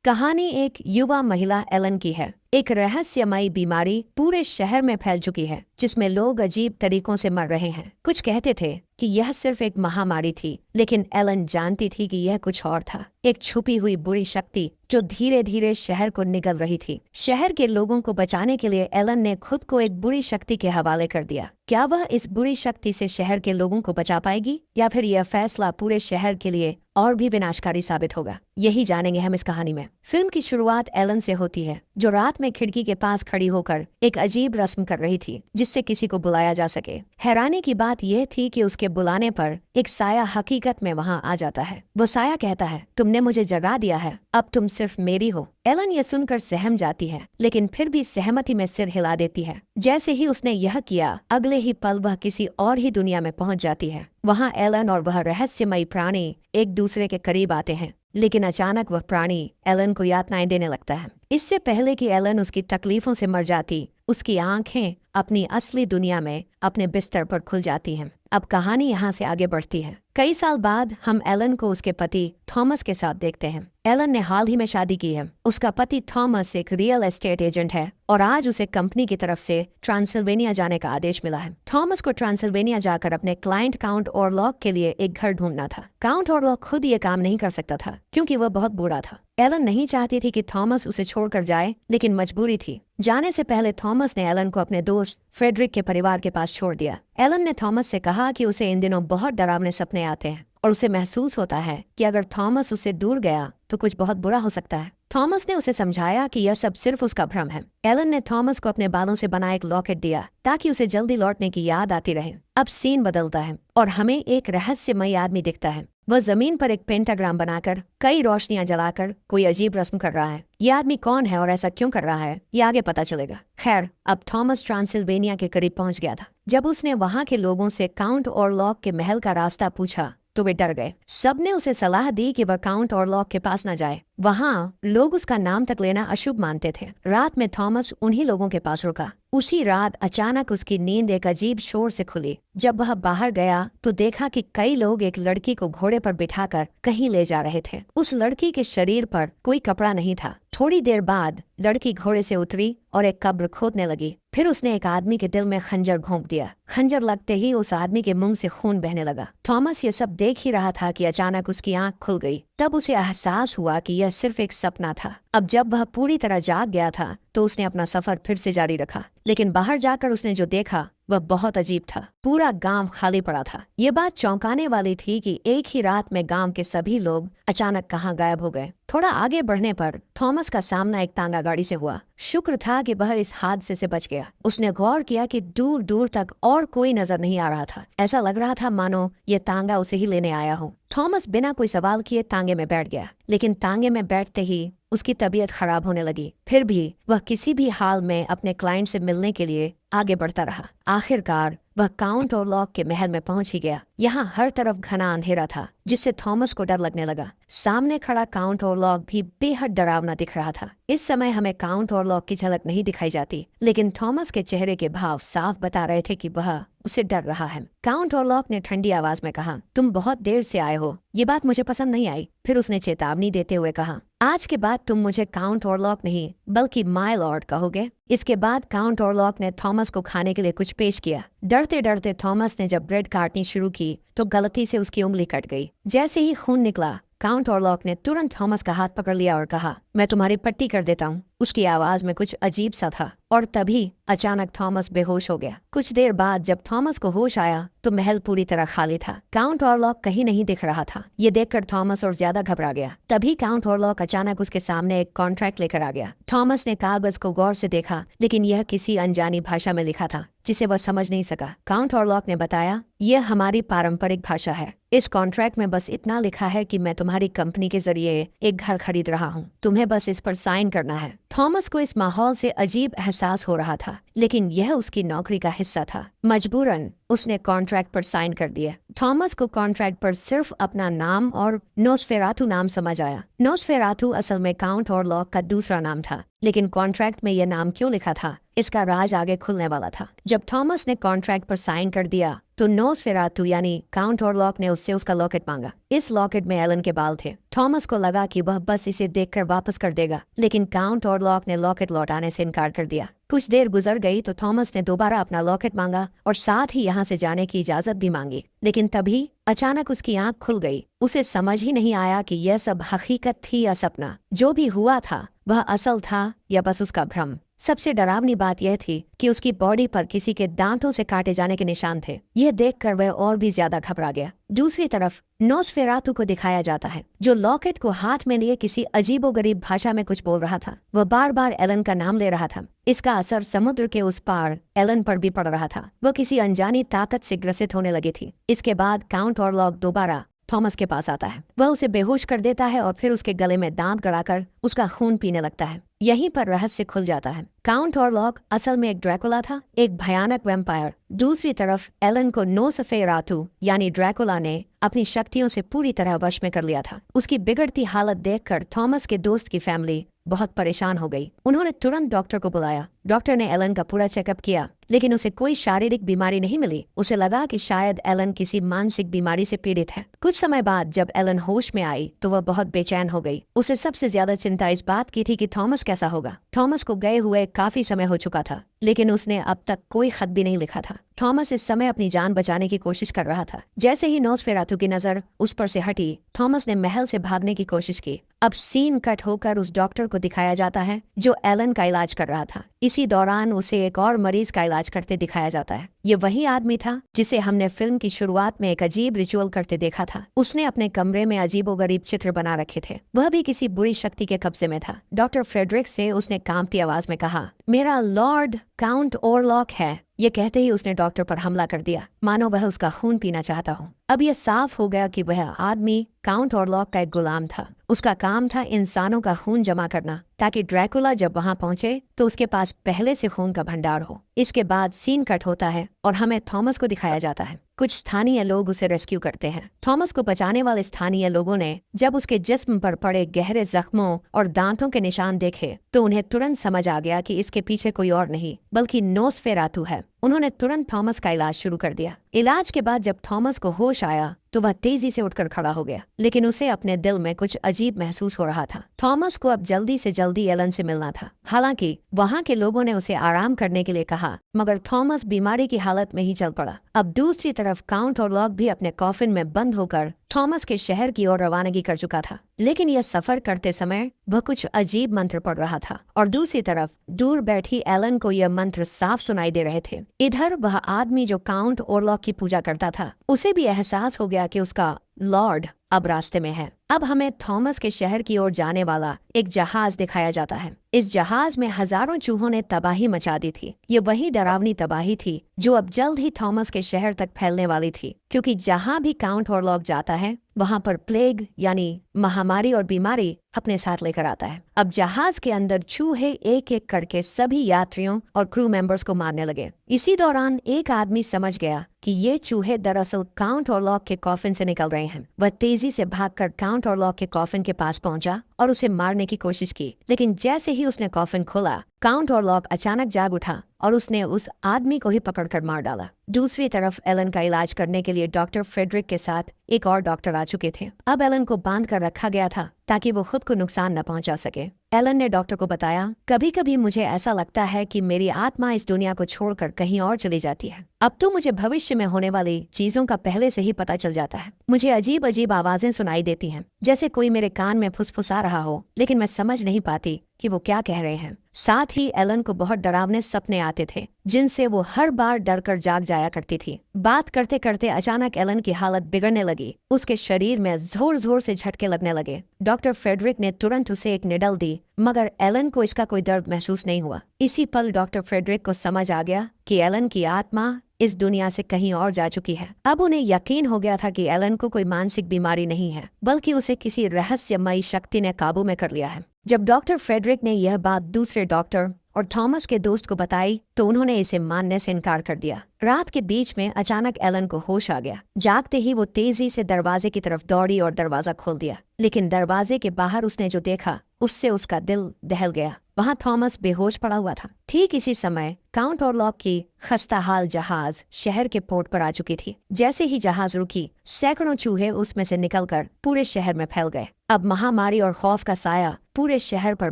कहानी एक युवा महिला एलन की है। एक रहस्यमयी बीमारी पूरे शहर में फैल चुकी है, जिसमें लोग अजीब तरीकों से मर रहे हैं। कुछ कहते थे कि यह सिर्फ एक महामारी थी, लेकिन एलन जानती थी कि यह कुछ और था। एक छुपी हुई बुरी शक्ति जो धीरे धीरे शहर को निगल रही थी। शहर के लोगों को बचाने के लिए एलन ने खुद को एक बुरी शक्ति के हवाले कर दिया। क्या वह इस बुरी शक्ति से शहर के लोगों को बचा पाएगी, या फिर यह फैसला पूरे शहर के लिए और भी विनाशकारी साबित होगा? यही जानेंगे हम इस कहानी में। फिल्म की शुरुआत एलन से होती है, जो रात में खिड़की के पास खड़ी होकर एक अजीब रस्म कर रही थी, जिससे किसी को बुलाया जा सके। हैरानी की बात यह थी कि उसके बुलाने पर एक साया हकीकत में वहां आ जाता है। वो साया कहता है, तुमने मुझे जगा दिया है, अब तुम सिर्फ मेरी हो। एलन ये सुनकर सहम जाती है, लेकिन फिर भी सहमति में सिर हिला देती है। जैसे ही उसने यह किया, अगले ही पल वह किसी और ही दुनिया में पहुंच जाती है। वहां एलन और वह रहस्यमयी प्राणी एक दूसरे के करीब आते हैं, लेकिन अचानक वह प्राणी एलन को यातनाएं देने लगता है। इससे पहले कि एलन उसकी तकलीफों से मर जाती, उसकी आंखें अपनी असली दुनिया में अपने बिस्तर पर खुल जाती हैं। अब कहानी यहाँ से आगे बढ़ती है। कई साल बाद हम एलन को उसके पति थॉमस के साथ देखते हैं। एलन ने हाल ही में शादी की है। उसका पति थॉमस एक रियल एस्टेट एजेंट है और आज उसे कंपनी की तरफ से ट्रांसिल्वेनिया जाने का आदेश मिला है। थॉमस को ट्रांसिल्वेनिया जाकर अपने क्लाइंट काउंट ऑरलॉक के लिए एक घर ढूंढना था। काउंट ऑरलॉक खुद ये काम नहीं कर सकता था, क्योंकि वह बहुत बूढ़ा था। एलन नहीं चाहती थी कि थॉमस उसे छोड़कर जाए, लेकिन मजबूरी थी। जाने से पहले थॉमस ने एलन को अपने दोस्त फ्रेडरिक के परिवार के पास छोड़ दिया। एलन ने थॉमस से कहा कि उसे इन दिनों बहुत डरावने सपने आते हैं और उसे महसूस होता है कि अगर थॉमस उससे दूर गया तो कुछ बहुत बुरा हो सकता है। थॉमस ने उसे समझाया कि यह सब सिर्फ उसका भ्रम है। एलन ने थॉमस को अपने बालों से बना एक लॉकेट दिया, ताकि उसे जल्दी लौटने की याद आती रहे। अब सीन बदलता है और हमें एक रहस्यमयी आदमी दिखता है। वह जमीन पर एक पेंटाग्राम बनाकर कई रोशनियां जलाकर कोई अजीब रस्म कर रहा है। यह आदमी कौन है और ऐसा क्यों कर रहा है, ये आगे पता चलेगा। खैर, अब थॉमस ट्रांसिल्वेनिया के करीब पहुंच गया था। जब उसने वहां के लोगों से काउंट ऑरलॉक के महल का रास्ता पूछा तो वे डर गए। सबने उसे सलाह दी कि वह काउंट ऑरलॉक के पास न जाए। वहां लोग उसका नाम तक लेना अशुभ मानते थे। रात में थॉमस उन्हीं लोगों के पास रुका। उसी रात अचानक उसकी नींद एक अजीब शोर से खुली। जब वह बाहर गया तो देखा कि कई लोग एक लड़की को घोड़े पर बिठाकर कहीं ले जा रहे थे। उस लड़की के शरीर पर कोई कपड़ा नहीं था। थोड़ी देर बाद लड़की घोड़े से उतरी और एक कब्र खोदने लगी। फिर उसने एक आदमी के दिल में खंजर घोंप दिया। खंजर लगते ही उस आदमी के मुंह से खून बहने लगा। थॉमस ये सब देख ही रहा था कि अचानक उसकी आंख खुल गई। तब उसे एहसास हुआ कि यह सिर्फ एक सपना था। अब जब वह पूरी तरह जाग गया था तो उसने अपना सफर फिर से जारी रखा, लेकिन बाहर जाकर उसने जो देखा वह बहुत अजीब था। पूरा गांव खाली पड़ा था। ये बात चौंकाने वाली थी कि एक ही रात में गांव के सभी लोग अचानक कहाँ गायब हो गए। थोड़ा आगे बढ़ने पर थॉमस का सामना एक तांगा गाड़ी से हुआ। शुक्र था कि वह इस हादसे से बच गया। उसने गौर किया कि दूर दूर तक और कोई नजर नहीं आ रहा था। ऐसा लग रहा था मानो ये तांगा उसे ही लेने आया हो। थॉमस बिना कोई सवाल किए तांगे में बैठ गया, लेकिन तांगे में बैठते ही उसकी तबीयत खराब होने लगी। फिर भी वह किसी भी हाल में अपने क्लाइंट से मिलने के लिए आगे बढ़ता रहा। आखिरकार वह काउंट ऑरलॉक के महल में पहुंच ही गया। यहाँ हर तरफ घना अंधेरा था, जिससे थॉमस को डर लगने लगा। सामने खड़ा काउंट ऑरलॉक भी बेहद डरावना दिख रहा था। इस समय हमें काउंट ऑरलॉक की झलक नहीं दिखाई जाती, लेकिन थॉमस के चेहरे के भाव साफ बता रहे थे कि वह उसे डर रहा है। काउंट ऑरलॉक ने ठंडी आवाज में कहा, तुम बहुत देर से आए हो, ये बात मुझे पसंद नहीं आई। फिर उसने चेतावनी देते हुए कहा, आज के बाद तुम मुझे काउंट ऑरलॉक नहीं बल्कि माय लॉर्ड कहोगे। इसके बाद काउंट ऑरलॉक ने थॉमस को खाने के लिए कुछ पेश किया। डरते डरते थॉमस ने जब ब्रेड काटनी शुरू की तो गलती से उसकी उंगली कट गई। जैसे ही खून निकला, काउंट ऑरलॉक ने तुरंत थॉमस का हाथ पकड़ लिया और कहा, मैं तुम्हारी पट्टी कर देता हूँ। उसकी आवाज में कुछ अजीब सा था और तभी अचानक थॉमस बेहोश हो गया। कुछ देर बाद जब थॉमस को होश आया तो महल पूरी तरह खाली था। काउंट ऑरलॉक कहीं नहीं दिख रहा था। ये देखकर थॉमस और ज्यादा घबरा गया। तभी काउंट ऑरलॉक अचानक उसके सामने एक कॉन्ट्रैक्ट लेकर आ गया। थॉमस ने कागज को गौर से देखा, लेकिन यह किसी अनजानी भाषा में लिखा था, जिसे वह समझ नहीं सका। काउंट ऑरलॉक ने बताया, यह हमारी पारंपरिक भाषा है। इस कॉन्ट्रैक्ट में बस इतना लिखा है कि मैं तुम्हारी कंपनी के जरिए एक घर खरीद रहा हूँ। तुम्हें बस इस पर साइन करना है। थॉमस को इस माहौल से अजीब एहसास हो रहा था, लेकिन यह उसकी नौकरी का हिस्सा था। मजबूरन उसने कॉन्ट्रैक्ट पर साइन कर दिया। थॉमस को कॉन्ट्रैक्ट पर सिर्फ अपना नाम और नोस्फेरातु नाम समझ आया। नोस्फेरातु असल में काउंट ऑरलॉक का दूसरा नाम था, लेकिन कॉन्ट्रैक्ट में यह नाम क्यों लिखा था, इसका राज आगे खुलने वाला था। जब थॉमस ने कॉन्ट्रैक्ट पर साइन कर दिया तो नोसफेरातु यानी काउंट ऑरलॉक ने उससे उसका लॉकेट मांगा। इस लॉकेट में एलन के बाल थे। थॉमस को लगा कि वह बस इसे देखकर वापस कर देगा, लेकिन काउंट ऑरलॉक ने लॉकेट लौटाने से इनकार कर दिया। कुछ देर गुजर गई तो थॉमस ने दोबारा अपना लॉकेट मांगा और साथ ही यहाँ से जाने की इजाजत भी मांगी, लेकिन तभी अचानक उसकी आंख खुल गई। उसे समझ ही नहीं आया कि यह सब हकीकत थी या सपना। जो भी हुआ था वह असल था या बस उसका भ्रम। सबसे डरावनी बात यह थी कि उसकी बॉडी पर किसी के दांतों से काटे जाने के निशान थे। यह देखकर वह और भी ज्यादा घबरा गया। दूसरी तरफ नोसफेरातु को दिखाया जाता है, जो लॉकेट को हाथ में लिए किसी अजीबोगरीब भाषा में कुछ बोल रहा था। वह बार बार एलन का नाम ले रहा था। इसका असर समुद्र के उस पार एलन पर भी पड़ रहा था। वह किसी अनजानी ताकत से ग्रसित होने लगी थी। इसके बाद काउंट ऑरलॉक दोबारा थॉमस के पास आता है। वह उसे बेहोश कर देता है और फिर उसके गले में दांत गड़ाकर उसका खून पीने लगता है। यहीं पर रहस्य खुल जाता है। काउंट ऑरलॉक असल में एक ड्रैकुला था, एक भयानक वैम्पायर। दूसरी तरफ एलन को नोसफेरातु यानी ड्रैकुला ने अपनी शक्तियों से पूरी तरह वश में कर लिया था। उसकी बिगड़ती हालत देखकर थॉमस के दोस्त की फैमिली बहुत परेशान हो गई। उन्होंने तुरंत डॉक्टर को बुलाया। डॉक्टर ने एलन का पूरा चेकअप किया, लेकिन उसे कोई शारीरिक बीमारी नहीं मिली। उसे लगा कि शायद एलन किसी मानसिक बीमारी से पीड़ित है। कुछ समय बाद जब एलन होश में आई तो वह बहुत बेचैन हो गई। उसे सबसे ज्यादा चिंता इस बात की थी कि थॉमस कैसा होगा। थॉमस को गए हुए काफी समय हो चुका था, लेकिन उसने अब तक कोई खत भी नहीं लिखा था। थॉमस इस समय अपनी जान बचाने की कोशिश कर रहा था। जैसे ही नोसफेरातु की नजर उस पर से हटी, थॉमस ने महल से भागने की कोशिश की। अब सीन कट होकर उस डॉक्टर को दिखाया जाता है जो एलन का इलाज कर रहा था। इसी दौरान उसे एक और मरीज का इलाज करते दिखाया जाता है। ये वही आदमी था जिसे हमने फिल्म की शुरुआत में एक अजीब रिचुअल करते देखा था। उसने अपने कमरे में अजीबोगरीब चित्र बना रखे थे। वह भी किसी बुरी शक्ति के कब्जे में था। डॉक्टर फ्रेडरिक से उसने कांपती आवाज में कहा, मेरा लॉर्ड काउंट ऑरलॉक है। ये कहते ही उसने डॉक्टर पर हमला कर दिया, मानो वह उसका खून पीना चाहता हो। अब यह साफ हो गया कि वह आदमी काउंट ऑरलॉक का एक गुलाम था। उसका काम था इंसानों का खून जमा करना, ताकि ड्रैकुला जब वहां पहुंचे तो उसके पास पहले से खून का भंडार हो। इसके बाद सीन कट होता है और हमें थॉमस को दिखाया जाता है। कुछ स्थानीय लोग उसे रेस्क्यू करते हैं। थॉमस को बचाने वाले स्थानीय लोगों ने जब उसके जिस्म पर पड़े गहरे जख्मों और दांतों के निशान देखे तो उन्हें तुरंत समझ आ गया कि इसके पीछे कोई और नहीं बल्कि नोसफेरातु है। उन्होंने तुरंत थॉमस का इलाज शुरू कर दिया। इलाज के बाद जब थॉमस को होश आया तो वह तेजी से उठकर खड़ा हो गया, लेकिन उसे अपने दिल में कुछ अजीब महसूस हो रहा था। थॉमस को अब जल्दी से जल्दी एलन से मिलना था। हालांकि वहां के लोगों ने उसे आराम करने के लिए कहा, मगर थॉमस बीमारी की हालत में ही चल पड़ा। अब दूसरी तरफ काउंट ऑरलॉक भी अपने कॉफिन में बंद होकर थॉमस के शहर की ओर रवानगी कर चुका था, लेकिन यह सफर करते समय वह कुछ अजीब मंत्र पढ़ रहा था और दूसरी तरफ दूर बैठी एलन को यह मंत्र साफ सुनाई दे रहे थे। इधर वह आदमी जो काउंट ऑरलॉक की पूजा करता था, उसे भी एहसास हो गया कि उसका लॉर्ड अब रास्ते में है। अब हमें थॉमस के शहर की ओर जाने वाला एक जहाज दिखाया जाता है। इस जहाज में हजारों चूहों ने तबाही मचा दी थी। ये वही डरावनी तबाही थी जो अब जल्द ही थॉमस के शहर तक फैलने वाली थी, क्योंकि जहां भी काउंट ऑरलॉक जाता है वहां पर प्लेग यानी महामारी और बीमारी अपने साथ लेकर आता है। अब जहाज के अंदर चूहे एक एक करके सभी यात्रियों और क्रू मेंबर्स को मारने लगे। इसी दौरान एक आदमी समझ गया कि ये चूहे दरअसल काउंट ऑरलॉक के कॉफिन से निकल रहे हैं। वह तेजी से भागकर काउंट ऑरलॉक के कॉफिन के पास पहुंचा और उसे मारने की कोशिश की, लेकिन जैसे ही उसने कॉफिन खोला, काउंट ऑरलॉक अचानक जाग उठा और उसने उस आदमी को ही पकड़कर मार डाला। दूसरी तरफ एलन का इलाज करने के लिए डॉक्टर फ्रेडरिक के साथ एक और डॉक्टर आ चुके थे। अब एलन को बांध कर रखा गया था ताकि वो खुद को नुकसान न पहुंचा सके। एलन ने डॉक्टर को बताया, कभी कभी मुझे ऐसा लगता है कि मेरी आत्मा इस दुनिया को छोड़कर कहीं और चली जाती है। अब तो मुझे भविष्य में होने वाली चीजों का पहले से ही पता चल जाता है। मुझे अजीब अजीब आवाजें सुनाई देती हैं, जैसे कोई मेरे कान में फुसफुसा रहा हो, लेकिन मैं समझ नहीं पाती कि वो क्या कह रहे हैं। साथ ही एलन को बहुत डरावने सपने आते थे, जिनसे वो हर बार डर कर जाग जाया करती थी। बात करते करते अचानक एलन की हालत बिगड़ने लगी। उसके शरीर में जोर जोर से झटके लगने लगे। डॉक्टर फ्रेडरिक ने तुरंत उसे एक निडल दी, मगर एलन को इसका कोई दर्द महसूस नहीं हुआ। इसी पल डॉक्टर फ्रेडरिक को समझ आ गया कि एलन की आत्मा इस दुनिया से कहीं और जा चुकी है। अब उन्हें यकीन हो गया था कि एलन को कोई मानसिक बीमारी नहीं है, बल्कि उसे किसी रहस्यमयी शक्ति ने काबू में कर लिया है। जब डॉक्टर फ्रेडरिक ने यह बात दूसरे डॉक्टर और थॉमस के दोस्त को बताई तो उन्होंने इसे मानने से इनकार कर दिया। रात के बीच में अचानक एलन को होश आ गया। जागते ही वो तेजी से दरवाजे की तरफ दौड़ी और दरवाजा खोल दिया, लेकिन दरवाजे के बाहर उसने जो देखा उससे उसका दिल दहल गया। वहाँ थॉमस बेहोश पड़ा हुआ था। ठीक इसी समय काउंट ऑरलॉक की खस्ताहाल जहाज शहर के पोर्ट पर आ चुकी थी। जैसे ही जहाज रुकी, सैकड़ों चूहे उसमें से निकलकर पूरे शहर में फैल गए। अब महामारी और खौफ का साया पूरे शहर पर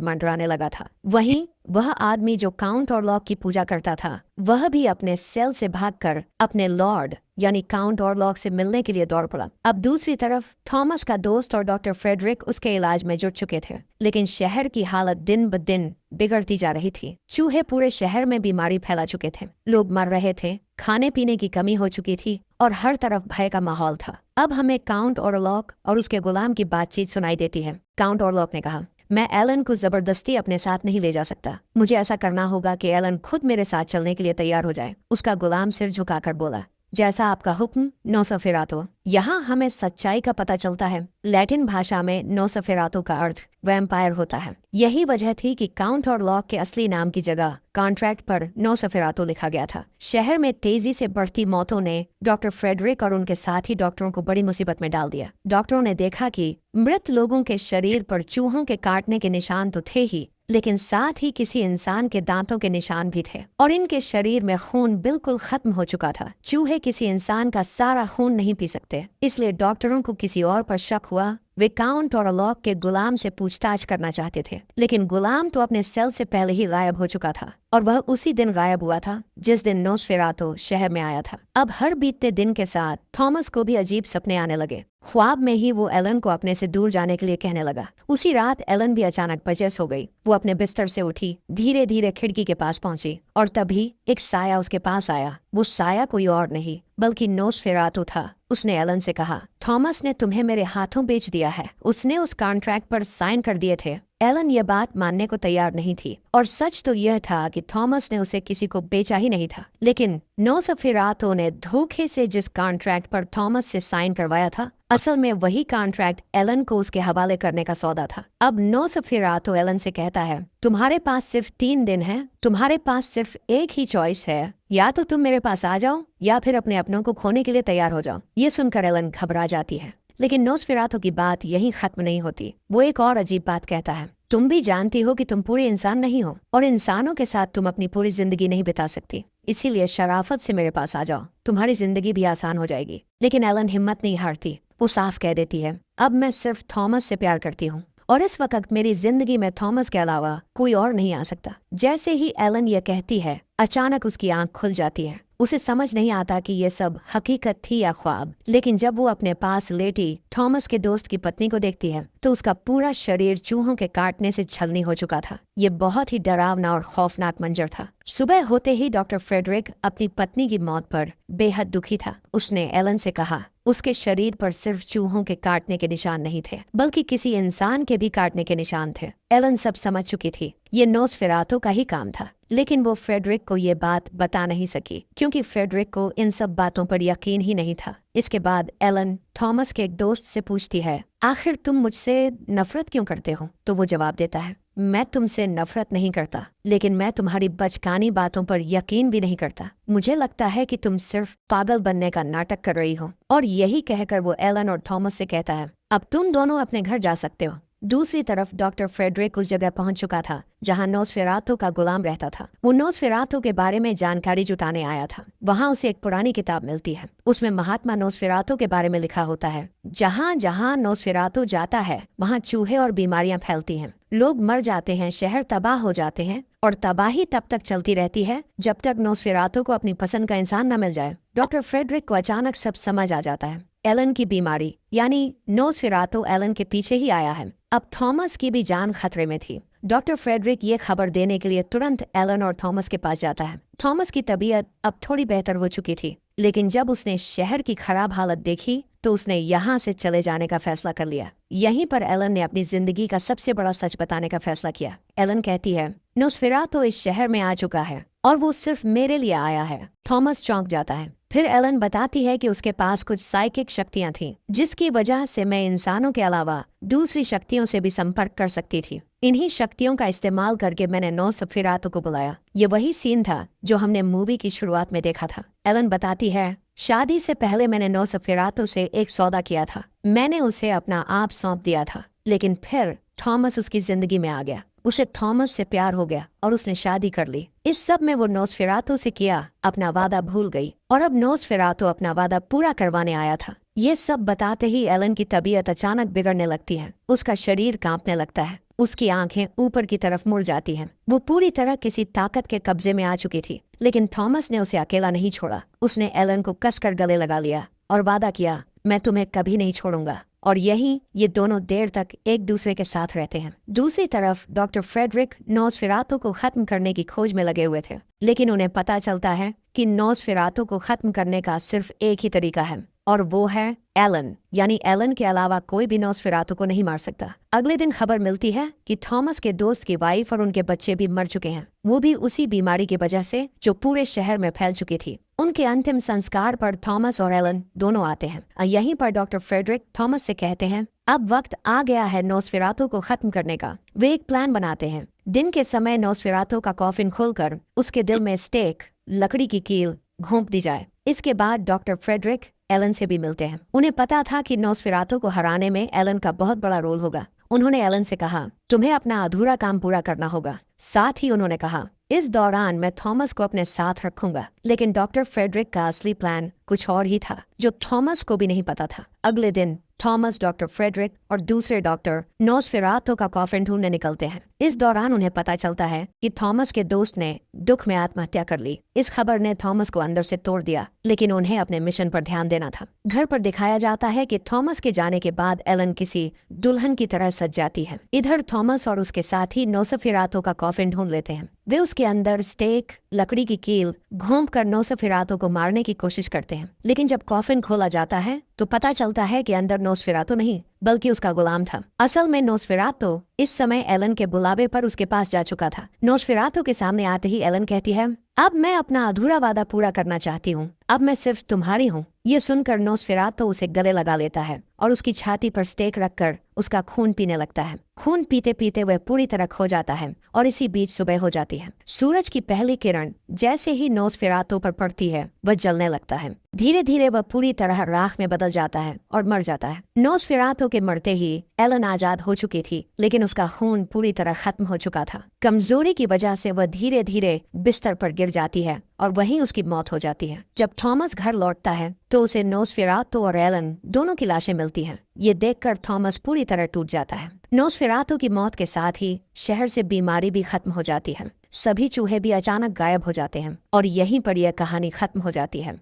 मंडराने लगा था। वहीं वह आदमी जो काउंट ऑरलॉक की पूजा करता था, वह भी अपने सेल से भागकर अपने लॉर्ड यानी काउंट ऑरलॉक से मिलने के लिए दौड़ पड़ा। अब दूसरी तरफ थॉमस का दोस्त और डॉक्टर फ्रेडरिक उसके इलाज में जुट चुके थे, लेकिन शहर की हालत दिन ब दिन बिगड़ती जा रही थी। चूहे पूरे शहर में बीमारी फैला चुके थे, लोग मर रहे थे, खाने पीने की कमी हो चुकी थी और हर तरफ भय का माहौल था। अब हमें काउंट ऑरलॉक और उसके गुलाम की बातचीत सुनाई देती है। काउंट ऑरलॉक ने कहा, मैं एलन को जबरदस्ती अपने साथ नहीं ले जा सकता। मुझे ऐसा करना होगा कि एलन खुद मेरे साथ चलने के लिए तैयार हो जाए। उसका गुलाम सिर झुकाकर बोला, जैसा आपका हुक्म नोसफेरातो। यहाँ हमें सच्चाई का पता चलता है। लैटिन भाषा में नोसफेरातो का अर्थ वैम्पायर होता है। यही वजह थी कि काउंट ऑरलॉक के असली नाम की जगह कॉन्ट्रैक्ट पर नोसफेरातो लिखा गया था। शहर में तेजी से बढ़ती मौतों ने डॉक्टर फ्रेडरिक और उनके साथी डॉक्टरों को बड़ी मुसीबत में डाल दिया। डॉक्टरों ने देखा कि मृत लोगों के शरीर पर चूहों के काटने के निशान तो थे ही, लेकिन साथ ही किसी इंसान के दांतों के निशान भी थे और इनके शरीर में खून बिल्कुल खत्म हो चुका था। चूहे किसी इंसान का सारा खून नहीं पी सकते, इसलिए डॉक्टरों को किसी और पर शक हुआ। वे काउंट ऑरलॉक के गुलाम से पूछताछ करना चाहते थे, लेकिन गुलाम तो अपने सेल से पहले ही गायब हो चुका था और वह उसी दिन गायब हुआ था जिस दिन नोसफेरातो शहर में आया था। अब हर बीतते दिन के साथ थॉमस को भी अजीब सपने आने लगे। ख्वाब में ही वो एलन को अपने से दूर जाने के लिए कहने लगा। उसी रात एलन भी अचानक बेचैन हो गई। वो अपने बिस्तर से उठी, धीरे धीरे खिड़की के पास पहुंची और तभी एक साया उसके पास आया। वो साया कोई और नहीं बल्कि नोसफेरातो था। उसने एलन से कहा, थॉमस ने तुम्हें मेरे हाथों बेच दिया है। उसने उस कॉन्ट्रैक्ट पर साइन कर दिए थे। एलन ये बात मानने को तैयार नहीं थी और सच तो यह था कि थॉमस ने उसे किसी को बेचा ही नहीं था, लेकिन नोसफेरातो ने धोखे से जिस कॉन्ट्रैक्ट पर थॉमस से साइन करवाया था, असल में वही कॉन्ट्रैक्ट एलन को उसके हवाले करने का सौदा था। अब नोसफेरातो एलन से कहता है, तुम्हारे पास सिर्फ 3 दिन है, तुम्हारे पास सिर्फ एक ही चॉइस है, या तो तुम मेरे पास आ जाओ या फिर अपने अपनों को खोने के लिए तैयार हो जाओ। ये सुनकर एलन घबरा जाती है, लेकिन नोसफेरातो की बात यहीं खत्म नहीं होती। वो एक और अजीब बात कहता है, तुम भी जानती हो कि तुम पूरे इंसान नहीं हो और इंसानों के साथ तुम अपनी पूरी जिंदगी नहीं बिता सकती, इसीलिए शराफत से मेरे पास आ जाओ, तुम्हारी जिंदगी भी आसान हो जाएगी। लेकिन एलन हिम्मत नहीं हारती। वो साफ कह देती है, अब मैं सिर्फ थॉमस से प्यार करती हूँ और इस वक्त मेरी जिंदगी में थॉमस के अलावा कोई और नहीं आ सकता। जैसे ही एलन ये कहती है, अचानक उसकी आंख खुल जाती है। उसे समझ नहीं आता कि ये सब हकीकत थी या ख्वाब, लेकिन जब वो अपने पास लेटी थॉमस के दोस्त की पत्नी को देखती है तो उसका पूरा शरीर चूहों के काटने से छलनी हो चुका था। ये बहुत ही डरावना और खौफनाक मंजर था। सुबह होते ही डॉक्टर फ्रेडरिक अपनी पत्नी की मौत पर बेहद दुखी था। उसने एलन से कहा, उसके शरीर पर सिर्फ चूहों के काटने के निशान नहीं थे, बल्कि किसी इंसान के भी काटने के निशान थे। एलन सब समझ चुकी थी, ये नोसफेरातो का ही काम था, लेकिन वो फ्रेडरिक को ये बात बता नहीं सकी क्योंकि फ्रेडरिक को इन सब बातों पर यकीन ही नहीं था। इसके बाद एलन थॉमस के एक दोस्त से पूछती है, आखिर तुम मुझसे नफरत क्यों करते हो? तो वो जवाब देता है, मैं तुमसे नफरत नहीं करता, लेकिन मैं तुम्हारी बचकानी बातों पर यकीन भी नहीं करता। मुझे लगता है कि तुम सिर्फ पागल बनने का नाटक कर रही हो। और यही कहकर वो एलन और थॉमस से कहता है, अब तुम दोनों अपने घर जा सकते हो। दूसरी तरफ डॉक्टर फ्रेडरिक उस जगह पहुंच चुका था जहां नोसफेरातो का गुलाम रहता था। वो नोसफेरातो के बारे में जानकारी जुटाने आया था। वहां उसे एक पुरानी किताब मिलती है। उसमें महात्मा नोसफेरातो के बारे में लिखा होता है, जहां जहां नोसफेरातो जाता है वहां चूहे और बीमारियां फैलती हैं, लोग मर जाते हैं, शहर तबाह हो जाते हैं और तबाही तब तक चलती रहती है जब तक नोसफेरातो को अपनी पसंद का इंसान न मिल जाए। डॉक्टर फ्रेडरिक को अचानक सब समझ आ जाता है। एलन की बीमारी यानी नोसफेरातो एलन के पीछे ही आया है। अब थॉमस की भी जान खतरे में थी। डॉक्टर फ्रेडरिक ये खबर देने के लिए तुरंत एलन और थॉमस के पास जाता है। थॉमस की तबीयत अब थोड़ी बेहतर हो चुकी थी, लेकिन जब उसने शहर की खराब हालत देखी तो उसने यहाँ से चले जाने का फैसला कर लिया। यहीं पर एलन ने अपनी जिंदगी का सबसे बड़ा सच बताने का फैसला किया। एलन कहती है, नोसफेरातो इस शहर में आ चुका है और वो सिर्फ मेरे लिए आया है। थॉमस चौंक जाता है। फिर एलन बताती है कि उसके पास कुछ साइकिक शक्तियां थीं, जिसकी वजह से मैं इंसानों के अलावा दूसरी शक्तियों से भी संपर्क कर सकती थी। इन्हीं शक्तियों का इस्तेमाल करके मैंने 9 सफिरातों को बुलाया। ये वही सीन था जो हमने मूवी की शुरुआत में देखा था। एलन बताती है, शादी से पहले मैंने 9 सफिरातों से एक सौदा किया था। मैंने उसे अपना आप सौंप दिया था, लेकिन फिर थॉमस उसकी जिंदगी में आ गया। उसे थॉमस से प्यार हो गया और उसने शादी कर ली। इस सब में वो नोसफेरातो से किया अपना वादा भूल गई और अब नोसफेरातो अपना वादा पूरा करवाने आया था। ये सब बताते ही एलन की तबीयत अचानक बिगड़ने लगती है। उसका शरीर कांपने लगता है, उसकी आंखें ऊपर की तरफ मुड़ जाती हैं। वो पूरी तरह किसी ताकत के कब्जे में आ चुकी थी, लेकिन थॉमस ने उसे अकेला नहीं छोड़ा। उसने एलन को कसकर गले लगा लिया और वादा किया, मैं तुम्हें कभी नहीं छोड़ूंगा। और यही ये दोनों देर तक एक दूसरे के साथ रहते हैं। दूसरी तरफ डॉक्टर फ्रेडरिक नोसफेरातो को खत्म करने की खोज में लगे हुए थे, लेकिन उन्हें पता चलता है कि नोसफेरातो को खत्म करने का सिर्फ एक ही तरीका है, और वो है एलन। यानी एलन के अलावा कोई भी नोसफेरातो को नहीं मार सकता। अगले दिन खबर मिलती है कि थॉमस के दोस्त की वाइफ और उनके बच्चे भी मर चुके हैं, वो भी उसी बीमारी की वजह से जो पूरे शहर में फैल चुकी थी। उनके अंतिम संस्कार पर थॉमस और एलन दोनों आते हैं। यहीं पर डॉक्टर फ्रेडरिक थॉमस से कहते हैं, अब वक्त आ गया है नोसफेरातो को खत्म करने का। वे एक प्लान बनाते हैं। दिन के समय नोसफेरातो का कॉफिन खोलकर उसके दिल में स्टेक, लकड़ी की कील घोंप दी जाए। इसके बाद डॉक्टर फ्रेडरिक एलन से भी मिलते हैं। उन्हें पता था कि नोसफेरातो को हराने में एलन का बहुत बड़ा रोल होगा। उन्होंने एलन से कहा, तुम्हें अपना अधूरा काम पूरा करना होगा। साथ ही उन्होंने कहा, इस दौरान मैं थॉमस को अपने साथ रखूंगा। लेकिन डॉक्टर फ्रेडरिक का असली प्लान कुछ और ही था, जो थॉमस को भी नहीं पता था। अगले दिन थॉमस, डॉक्टर फ्रेडरिक और दूसरे डॉक्टर नोसफेरातो का कॉफिन ढूंढने निकलते हैं। इस दौरान उन्हें पता चलता है कि थॉमस के दोस्त ने दुख में आत्महत्या कर ली। इस खबर ने थॉमस को अंदर से तोड़ दिया, लेकिन उन्हें अपने मिशन पर ध्यान देना था। घर पर दिखाया जाता है कि थॉमस के जाने के बाद एलन किसी दुल्हन की तरह सज जाती है। इधर थॉमस और उसके साथी नोसफेरातो का कॉफिन ढूंढ लेते हैं। वे उसके अंदर स्टेक, लकड़ी की कील घोंप कर नोसफेरातो को मारने की कोशिश करते हैं, लेकिन जब कॉफिन खोला जाता है तो पता चलता है कि अंदर नोसफेरातो नहीं बल्कि उसका गुलाम था। असल में नोसफेरातो इस समय एलन के बुलावे पर उसके पास जा चुका था। नोसफेरातो के सामने आते ही एलन कहती है, अब मैं अपना अधूरा वादा पूरा करना चाहती हूँ। अब मैं सिर्फ तुम्हारी हूँ। ये सुनकर नोसफेरातो उसे गले लगा लेता है और उसकी छाती पर स्टेक रखकर उसका खून पीने लगता है। खून पीते पीते वह पूरी तरह खो जाता है और इसी बीच सुबह हो जाती है। सूरज की पहली किरण जैसे ही नोसफेरातो पर पड़ती है, वह जलने लगता है। धीरे धीरे वह पूरी तरह राख में बदल जाता है और मर जाता है। नोसफेरातो के मरते ही एलन आजाद हो चुकी थी, लेकिन उसका खून पूरी तरह खत्म हो चुका था। कमजोरी की वजह से वह धीरे धीरे बिस्तर पर गिर जाती है और वहीं उसकी मौत हो जाती है। जब थॉमस घर लौटता है तो उसे नोसफेरातो और एलन दोनों की लाशें मिलती हैं। ये देखकर थॉमस पूरी तरह टूट जाता है। नोसफेरातो की मौत के साथ ही शहर से बीमारी भी खत्म हो जाती है। सभी चूहे भी अचानक गायब हो जाते हैं और यहीं पर यह कहानी खत्म हो जाती है।